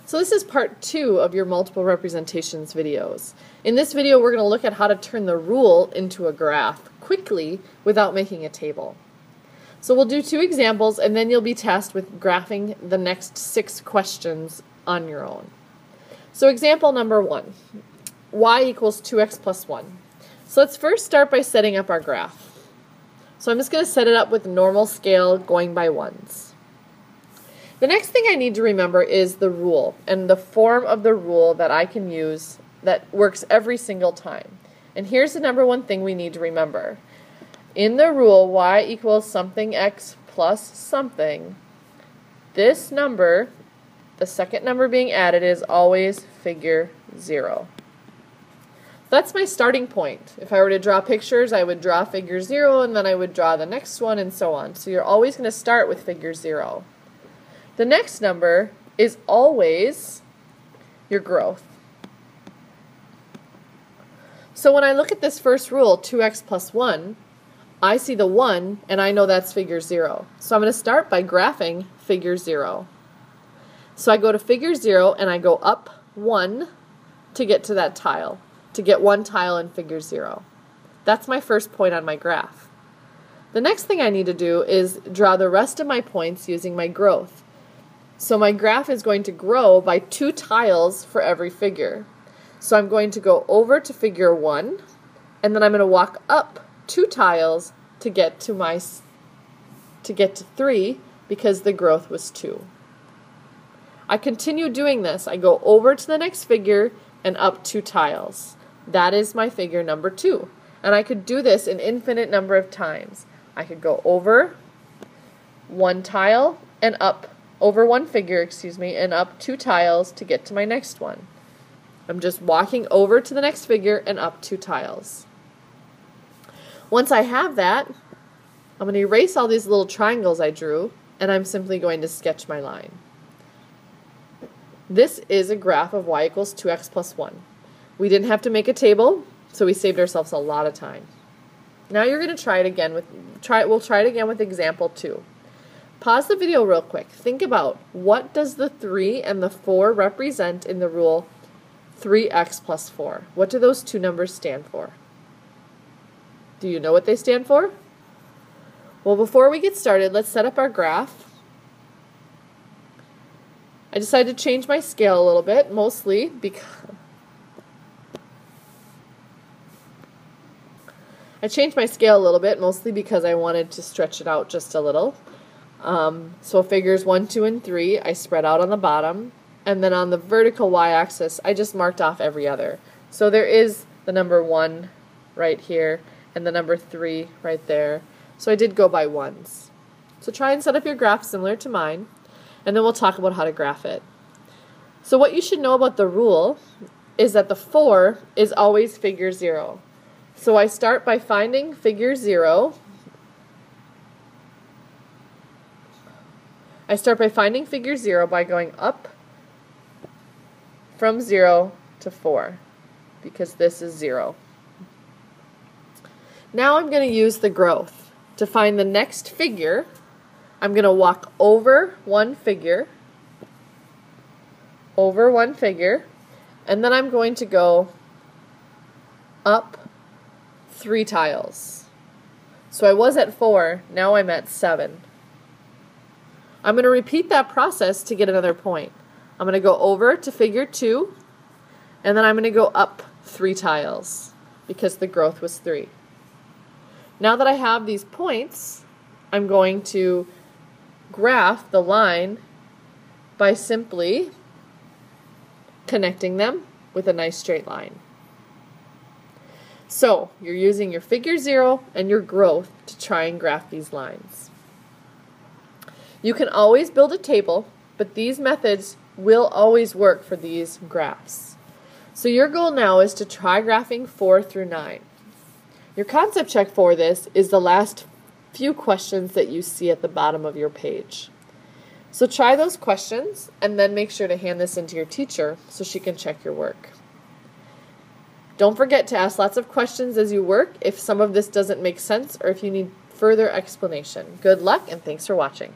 So this is part 2 of your multiple representations videos. In this video we're going to look at how to turn the rule into a graph quickly without making a table. So we'll do 2 examples and then you'll be tasked with graphing the next 6 questions on your own. So example number 1, y equals 2x plus 1. So let's first start by setting up our graph. So I'm just going to set it up with normal scale going by ones. The next thing I need to remember is the rule and the form of the rule that I can use that works every single time. And here's the number 1 thing we need to remember. In the rule y equals something x plus something, this number, the second number being added, is always figure 0. That's my starting point. If I were to draw pictures, I would draw figure 0 and then I would draw the next one and so on. So you're always going to start with figure 0. The next number is always your growth. So when I look at this first rule, 2x plus 1, I see the 1 and I know that's figure 0. So I'm going to start by graphing figure 0. So I go to figure 0 and I go up 1 to get to that tile, to get 1 tile in figure 0. That's my first point on my graph. The next thing I need to do is draw the rest of my points using my growth. So my graph is going to grow by 2 tiles for every figure. So I'm going to go over to figure 1 and then I'm going to walk up 2 tiles to get to 3 because the growth was 2. I continue doing this. I go over to the next figure and up 2 tiles. That is my figure number 2. And I could do this an infinite number of times. I could go over 1 tile and up over 1 figure, and up 2 tiles to get to my next one. I'm just walking over to the next figure and up 2 tiles. Once I have that, I'm going to erase all these little triangles I drew and I'm simply going to sketch my line. This is a graph of y equals 2x plus 1. We didn't have to make a table, so we saved ourselves a lot of time. Now you're going to try it again we'll try it again with example 2. Pause the video real quick. Think about, what does the 3 and the 4 represent in the rule 3x plus 4? What do those 2 numbers stand for? Do you know what they stand for? Well, before we get started, let's set up our graph. I decided to change my scale a little bit, mostly because I wanted to stretch it out just a little. So figures 1, 2, and 3 I spread out on the bottom, and then on the vertical y-axis I just marked off every other. So there is the number 1 right here and the number 3 right there. So I did go by ones. So try and set up your graph similar to mine, and then we'll talk about how to graph it. So what you should know about the rule is that the 4 is always figure 0. So I start by finding figure 0. I start by finding figure 0 by going up from 0 to 4, because this is 0. Now I'm going to use the growth. To find the next figure, I'm going to walk over 1 figure, and then I'm going to go up 3 tiles. So I was at 4, now I'm at 7. I'm going to repeat that process to get another point. I'm going to go over to figure 2, and then I'm going to go up 3 tiles because the growth was 3. Now that I have these points, I'm going to graph the line by simply connecting them with a nice straight line. So you're using your figure 0 and your growth to try and graph these lines. You can always build a table, but these methods will always work for these graphs. So your goal now is to try graphing 4 through 9. Your concept check for this is the last few questions that you see at the bottom of your page. So try those questions and then make sure to hand this in to your teacher so she can check your work. Don't forget to ask lots of questions as you work if some of this doesn't make sense or if you need further explanation. Good luck and thanks for watching.